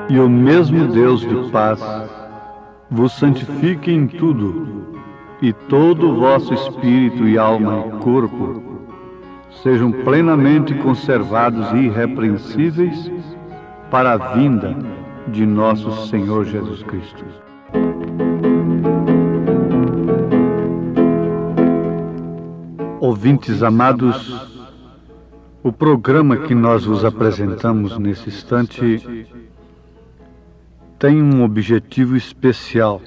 E o mesmo Deus de paz vos santifique em tudo, e todo o vosso espírito e alma e corpo sejam plenamente conservados e irrepreensíveis para a vinda de nosso Senhor Jesus Cristo. Ouvintes amados, o programa que nós vos apresentamos nesse instante tem um objetivo especial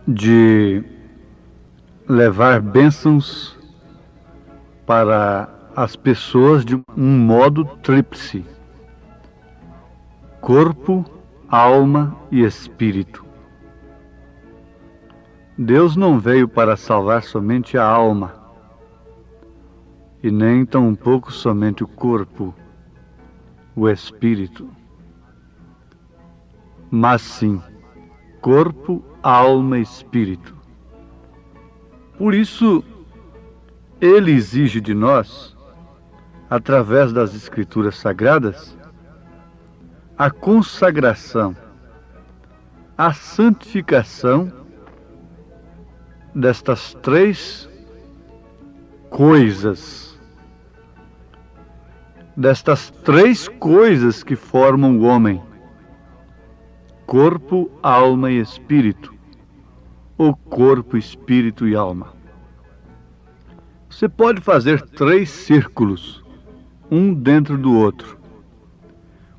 de levar bênçãos para as pessoas de um modo tríplice: corpo, alma e espírito. Deus não veio para salvar somente a alma, e nem tampouco somente o corpo, o espírito, mas sim corpo, alma e espírito. Por isso, Ele exige de nós, através das Escrituras Sagradas, a consagração, a santificação destas três coisas, que formam o homem: corpo, alma e espírito, ou corpo, espírito e alma. Você pode fazer 3 círculos, um dentro do outro.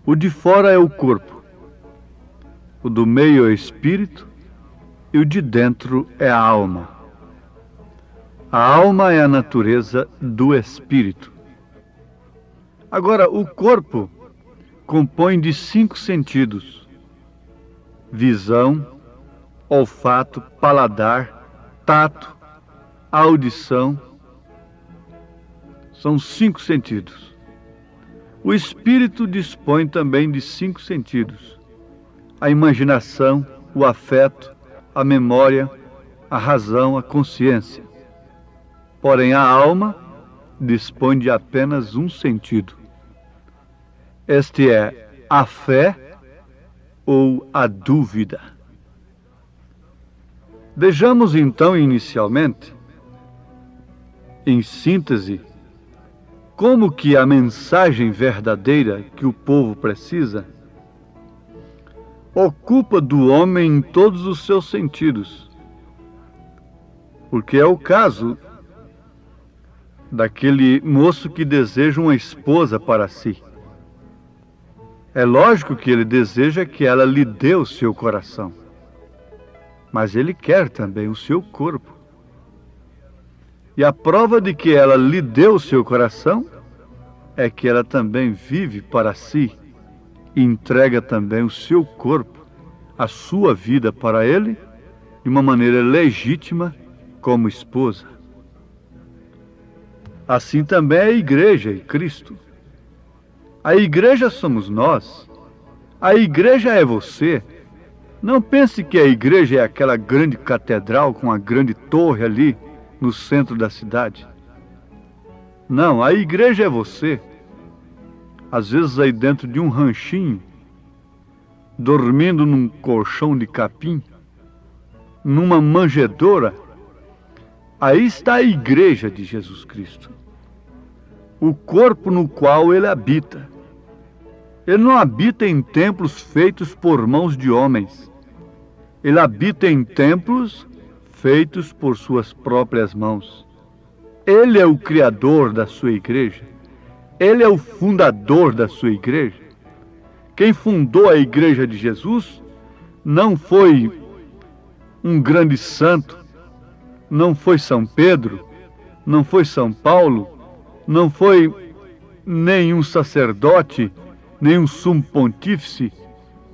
O de fora é o corpo, o do meio é o espírito e o de dentro é a alma. A alma é a natureza do espírito. Agora, o corpo compõe de 5 sentidos: visão, olfato, paladar, tato, audição. São 5 sentidos. O espírito dispõe também de 5 sentidos: a imaginação, o afeto, a memória, a razão, a consciência. Porém, a alma dispõe de apenas um sentido. Este é a fé ou a dúvida. Vejamos então inicialmente, em síntese, como que a mensagem verdadeira que o povo precisa ocupa do homem em todos os seus sentidos. Porque é o caso daquele moço que deseja uma esposa para si. É lógico que ele deseja que ela lhe dê o seu coração, mas ele quer também o seu corpo. E a prova de que ela lhe deu o seu coração é que ela também vive para si e entrega também o seu corpo, a sua vida para ele, de uma maneira legítima como esposa. Assim também é a igreja e Cristo. A igreja somos nós. A igreja é você. Não pense que a igreja é aquela grande catedral com a grande torre ali no centro da cidade. Não, a igreja é você. Às vezes aí dentro de um ranchinho, dormindo num colchão de capim, numa manjedoura, aí está a igreja de Jesus Cristo. O corpo no qual ele habita. Ele não habita em templos feitos por mãos de homens. Ele habita em templos feitos por suas próprias mãos. Ele é o criador da sua igreja. Ele é o fundador da sua igreja. Quem fundou a igreja de Jesus não foi um grande santo, não foi São Pedro, não foi São Paulo, não foi nenhum sacerdote, nenhum sumo pontífice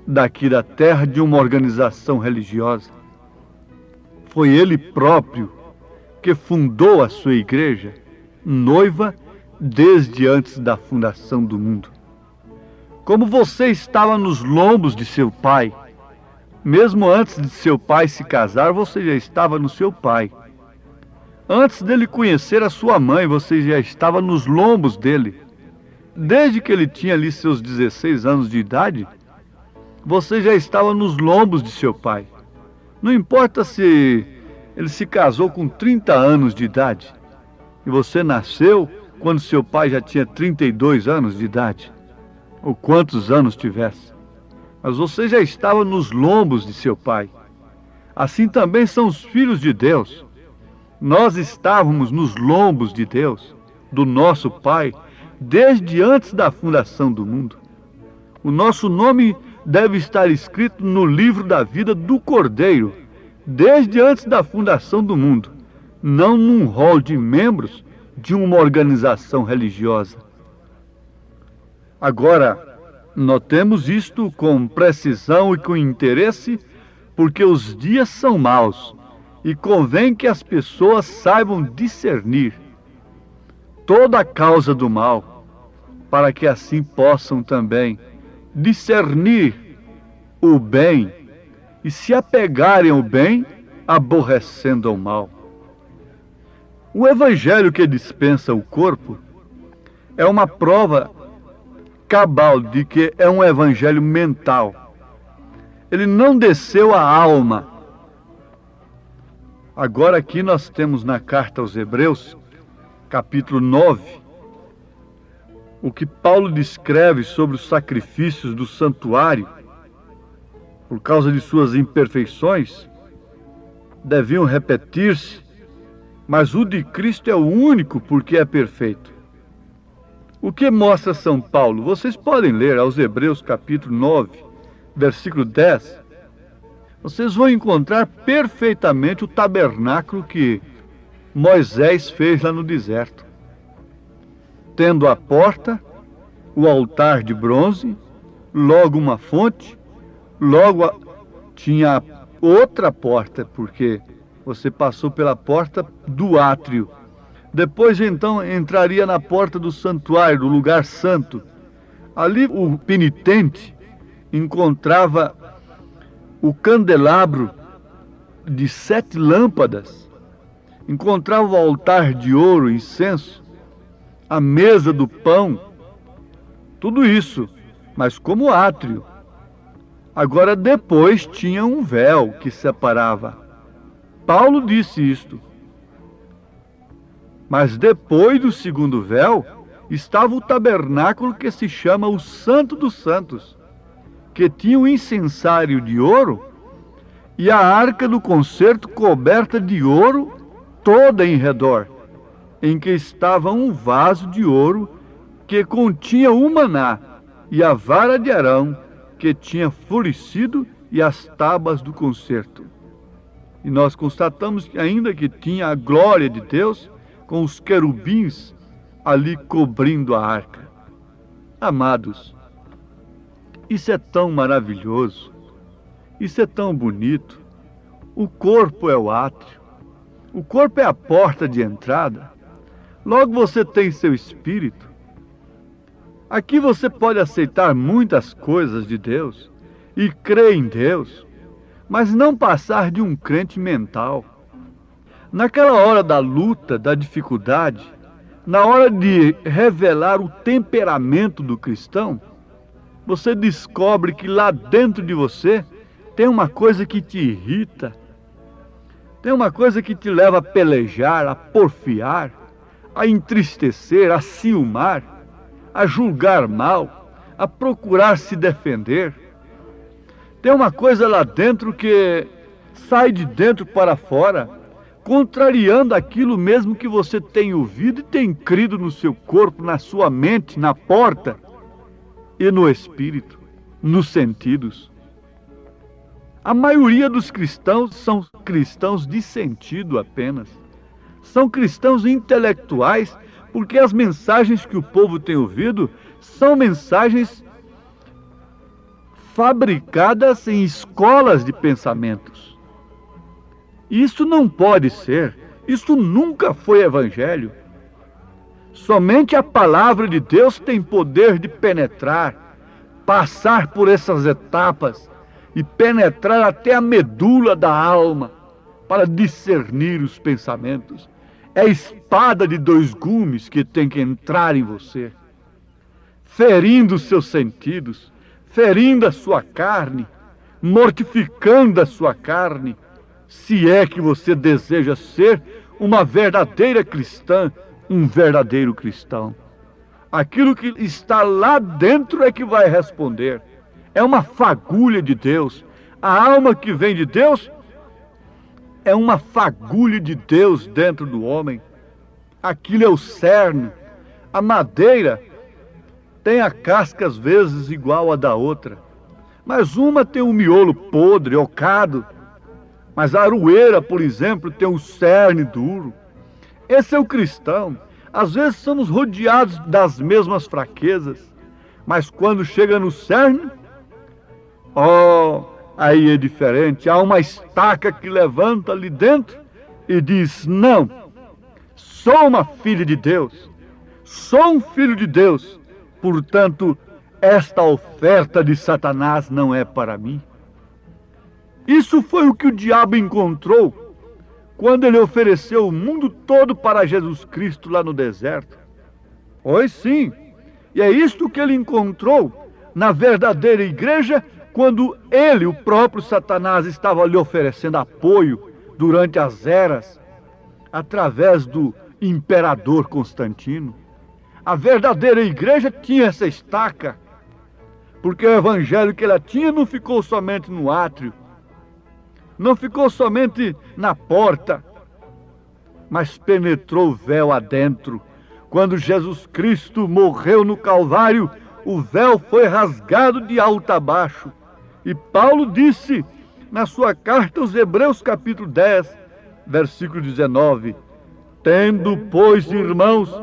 daqui da terra de uma organização religiosa. Foi ele próprio que fundou a sua igreja, noiva desde antes da fundação do mundo. como você estava nos lombos de seu pai. Mesmo antes de seu pai se casar, você já estava no seu pai. Antes dele conhecer a sua mãe, você já estava nos lombos dele. Desde que ele tinha ali seus 16 anos de idade, você já estava nos lombos de seu pai. Não importa se ele se casou com 30 anos de idade e você nasceu quando seu pai já tinha 32 anos de idade, ou quantos anos tivesse. Mas você já estava nos lombos de seu pai. Assim também são os filhos de Deus. Nós estávamos nos lombos de Deus, do nosso Pai, desde antes da fundação do mundo. O nosso nome deve estar escrito no livro da vida do Cordeiro, desde antes da fundação do mundo, não num rol de membros de uma organização religiosa. Agora, notemos isto com precisão e com interesse, porque os dias são maus e convém que as pessoas saibam discernir toda a causa do mal, para que assim possam também discernir o bem e se apegarem ao bem, aborrecendo ao mal. O evangelho que dispensa o corpo é uma prova cabal de que é um evangelho mental. Ele não desceu à alma. Agora aqui nós temos na carta aos Hebreus, capítulo 9, o que Paulo descreve sobre os sacrifícios do santuário, por causa de suas imperfeições, deviam repetir-se, mas o de Cristo é o único porque é perfeito. O que mostra São Paulo? Vocês podem ler aos Hebreus capítulo 9, versículo 10. Vocês vão encontrar perfeitamente o tabernáculo que Moisés fez lá no deserto. Tendo a porta, o altar de bronze, logo uma fonte, logo tinha outra porta, porque você passou pela porta do átrio. Depois então entraria na porta do santuário, do lugar santo. Ali o penitente encontrava o candelabro de 7 lâmpadas, encontrava o altar de ouro, incenso, a mesa do pão, tudo isso, mas como átrio. Agora depois tinha um véu que separava. Paulo disse isto. Mas depois do segundo véu, estava o tabernáculo que se chama o Santo dos Santos, que tinha um incensário de ouro e a arca do concerto coberta de ouro toda em redor, em que estava um vaso de ouro que continha o maná e a vara de Arão que tinha florescido e as tábuas do concerto. E nós constatamos ainda que tinha a glória de Deus com os querubins ali cobrindo a arca. Amados, isso é tão maravilhoso, isso é tão bonito. O corpo é o átrio, o corpo é a porta de entrada. Logo você tem seu espírito. Aqui você pode aceitar muitas coisas de Deus e crer em Deus, mas não passar de um crente mental. Naquela hora da luta, da dificuldade, na hora de revelar o temperamento do cristão, você descobre que lá dentro de você tem uma coisa que te irrita, tem uma coisa que te leva a pelejar, a porfiar, a entristecer, a ciumar, a julgar mal, a procurar se defender. Tem uma coisa lá dentro que sai de dentro para fora, contrariando aquilo mesmo que você tem ouvido e tem crido no seu corpo, na sua mente, na porta e no espírito, nos sentidos. A maioria dos cristãos são cristãos de sentido apenas. São cristãos intelectuais, porque as mensagens que o povo tem ouvido são mensagens fabricadas em escolas de pensamentos. Isso não pode ser, isso nunca foi evangelho. Somente a palavra de Deus tem poder de penetrar passar por essas etapas e penetrar até a medula da alma para discernir os pensamentos. É a espada de dois gumes que tem que entrar em você, ferindo os seus sentidos, ferindo a sua carne, mortificando a sua carne, se é que você deseja ser uma verdadeira cristã, um verdadeiro cristão. Aquilo que está lá dentro é que vai responder. É uma fagulha de Deus. A alma que vem de Deus é uma fagulha de Deus dentro do homem. Aquilo é o cerne. A madeira tem a casca às vezes igual a da outra, mas uma tem um miolo podre, ocado. Mas a aroeira, por exemplo, tem um cerne duro. Esse é o cristão. Às vezes somos rodeados das mesmas fraquezas, mas quando chega no cerne, aí é diferente. Há uma estaca que levanta ali dentro e diz: não, sou uma filha de Deus, sou um filho de Deus, portanto, esta oferta de Satanás não é para mim. Isso foi o que o diabo encontrou quando ele ofereceu o mundo todo para Jesus Cristo lá no deserto. Pois sim, e é isto que ele encontrou na verdadeira igreja, quando ele, o próprio Satanás, estava lhe oferecendo apoio durante as eras, através do imperador Constantino. A verdadeira igreja tinha essa estaca, porque o evangelho que ela tinha não ficou somente no átrio, não ficou somente na porta, mas penetrou o véu adentro. Quando Jesus Cristo morreu no Calvário, o véu foi rasgado de alto a baixo. E Paulo disse na sua carta aos Hebreus, capítulo 10, versículo 19: tendo, pois, irmãos,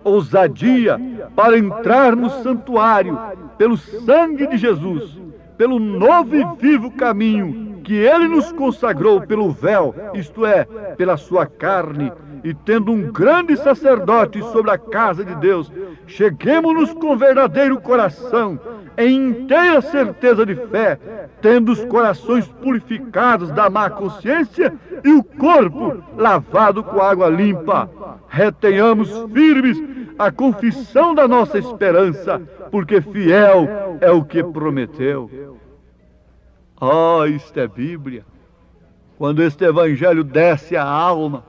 ousadia para entrar no santuário pelo sangue de Jesus, pelo novo e vivo caminho que ele nos consagrou pelo véu, isto é, pela sua carne, e tendo um grande sacerdote sobre a casa de Deus, cheguemo-nos com verdadeiro coração, em inteira certeza de fé, tendo os corações purificados da má consciência e o corpo lavado com água limpa. Retenhamos firmes a confissão da nossa esperança, porque fiel é o que prometeu. Isto é Bíblia. Quando este evangelho desce à alma,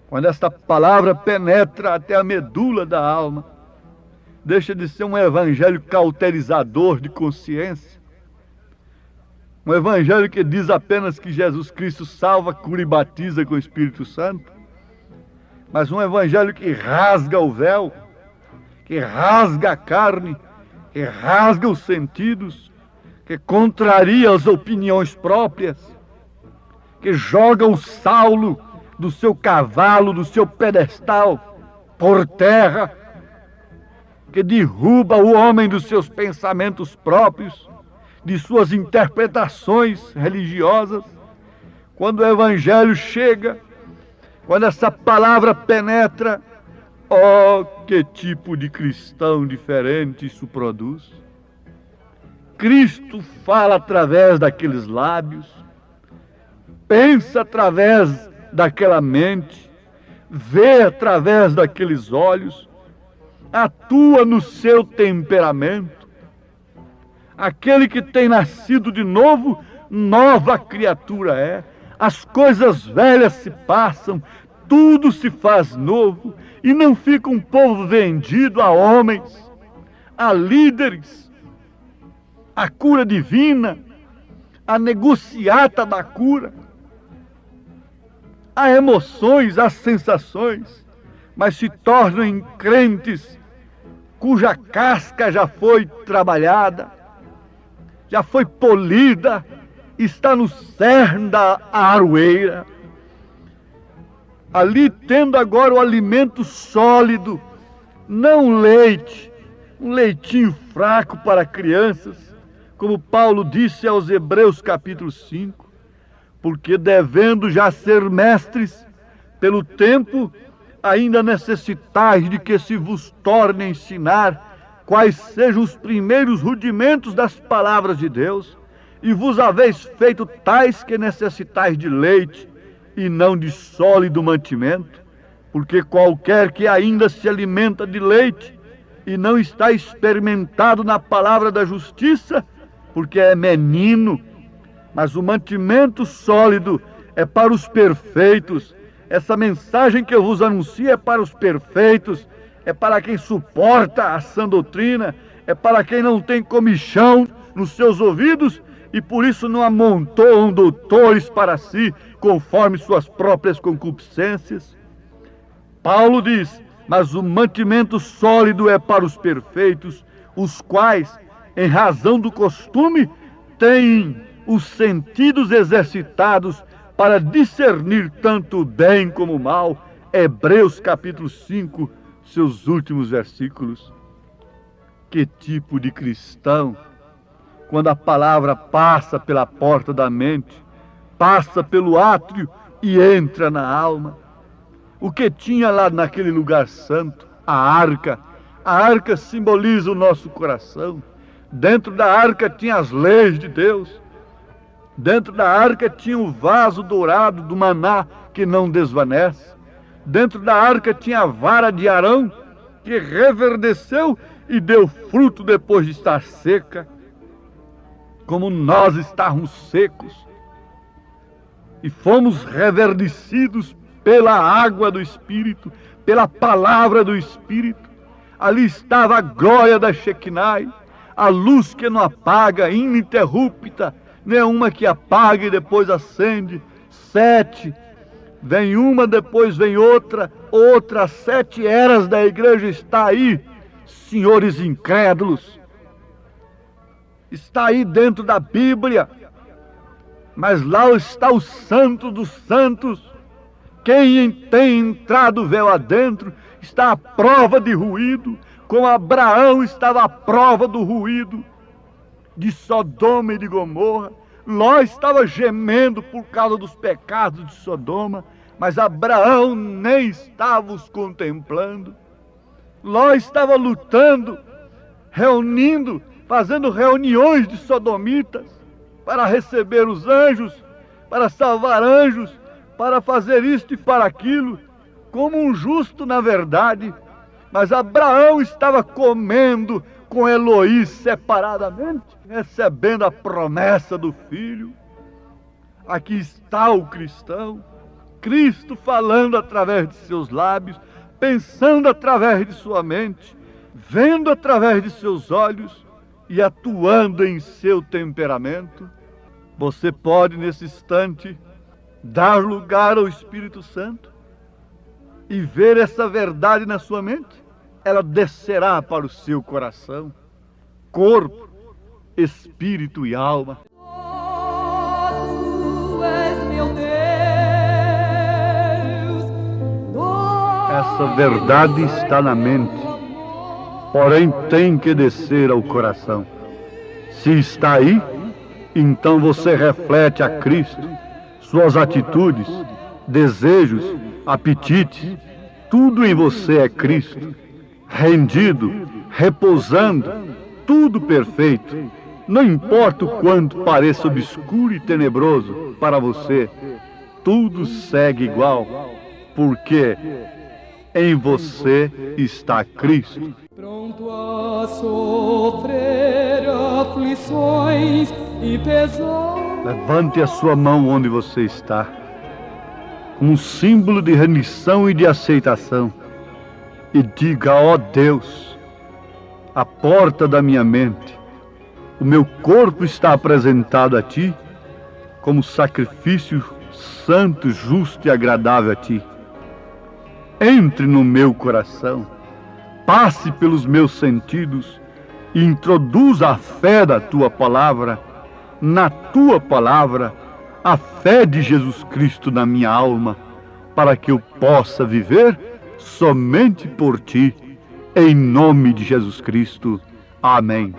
quando esta palavra penetra até a medula da alma, deixa de ser um evangelho cauterizador de consciência, um evangelho que diz apenas que Jesus Cristo salva, cura e batiza com o Espírito Santo, mas um evangelho que rasga o véu, que rasga a carne, que rasga os sentidos, que contraria as opiniões próprias, que joga o Saulo do seu cavalo, do seu pedestal, por terra, que derruba o homem dos seus pensamentos próprios, de suas interpretações religiosas. Quando o evangelho chega, quando essa palavra penetra, que tipo de cristão diferente isso produz. Cristo fala através daqueles lábios, pensa através daquela mente, vê através daqueles olhos, atua no seu temperamento. Aquele que tem nascido de novo, nova criatura é. As coisas velhas se passam, tudo se faz novo, e não fica um povo vendido a homens, a líderes, a cura divina, a negociata da cura, a emoções, as sensações, mas se tornam em crentes cuja casca já foi trabalhada, já foi polida, está no cerne da aroeira, ali tendo agora o alimento sólido, não leite, um leitinho fraco para crianças, como Paulo disse aos Hebreus capítulo 5, porque devendo já ser mestres, pelo tempo ainda necessitais de que se vos torne a ensinar quais sejam os primeiros rudimentos das palavras de Deus, e vos haveis feito tais que necessitais de leite, e não de sólido mantimento, porque qualquer que ainda se alimenta de leite, e não está experimentado na palavra da justiça, porque é menino. Mas o mantimento sólido é para os perfeitos. Essa mensagem que eu vos anuncio é para os perfeitos, é para quem suporta a sã doutrina, é para quem não tem comichão nos seus ouvidos e por isso não amontoam doutores para si, conforme suas próprias concupiscências. Paulo diz: mas o mantimento sólido é para os perfeitos, os quais, em razão do costume, têm os sentidos exercitados para discernir tanto o bem como o mal. Hebreus capítulo 5, seus últimos versículos. Que tipo de cristão, quando a palavra passa pela porta da mente, passa pelo átrio e entra na alma? O que tinha lá naquele lugar santo? A arca. A arca simboliza o nosso coração. Dentro da arca tinha as leis de Deus. Dentro da arca tinha o vaso dourado do maná que não desvanece. Dentro da arca tinha a vara de Arão, que reverdeceu e deu fruto depois de estar seca. Como nós estávamos secos e fomos reverdecidos pela água do Espírito, pela palavra do Espírito. Ali estava a glória da Shekinah, a luz que não apaga, ininterrupta, nenhuma que apaga e depois acende. 7, vem uma, depois vem outra, 7 eras da igreja está aí, senhores incrédulos. Está aí dentro da Bíblia, mas lá está o Santo dos Santos. Quem tem entrado o véu adentro está à prova de ruído, como Abraão estava à prova do ruído de Sodoma e de Gomorra. Ló estava gemendo por causa dos pecados de Sodoma, mas Abraão nem estava os contemplando. Ló estava lutando, reunindo, fazendo reuniões de sodomitas para receber os anjos, para salvar anjos, para fazer isto e para aquilo, como um justo na verdade. Mas Abraão estava comendo com Eloí separadamente, recebendo a promessa do filho. Aqui está o cristão, Cristo falando através de seus lábios, pensando através de sua mente, vendo através de seus olhos e atuando em seu temperamento. Você pode, nesse instante, dar lugar ao Espírito Santo e ver essa verdade na sua mente. Ela descerá para o seu coração, corpo, espírito e alma. Tu és meu Deus. Essa verdade está na mente, porém tem que descer ao coração. Se está aí, então você reflete a Cristo, suas atitudes, desejos, apetites, tudo em você é Cristo, rendido, repousando, tudo perfeito. Não importa o quanto pareça obscuro e tenebroso para você, tudo segue igual, porque em você está Cristo. Pronto a sofrer aflições e pesar. Levante a sua mão onde você está, como um símbolo de rendição e de aceitação, e diga: ó Deus, a porta da minha mente, o meu corpo está apresentado a Ti, como sacrifício santo, justo e agradável a Ti. Entre no meu coração, passe pelos meus sentidos e introduza a fé da Tua palavra, na Tua palavra, a fé de Jesus Cristo na minha alma, para que eu possa viver somente por Ti, em nome de Jesus Cristo. Amém.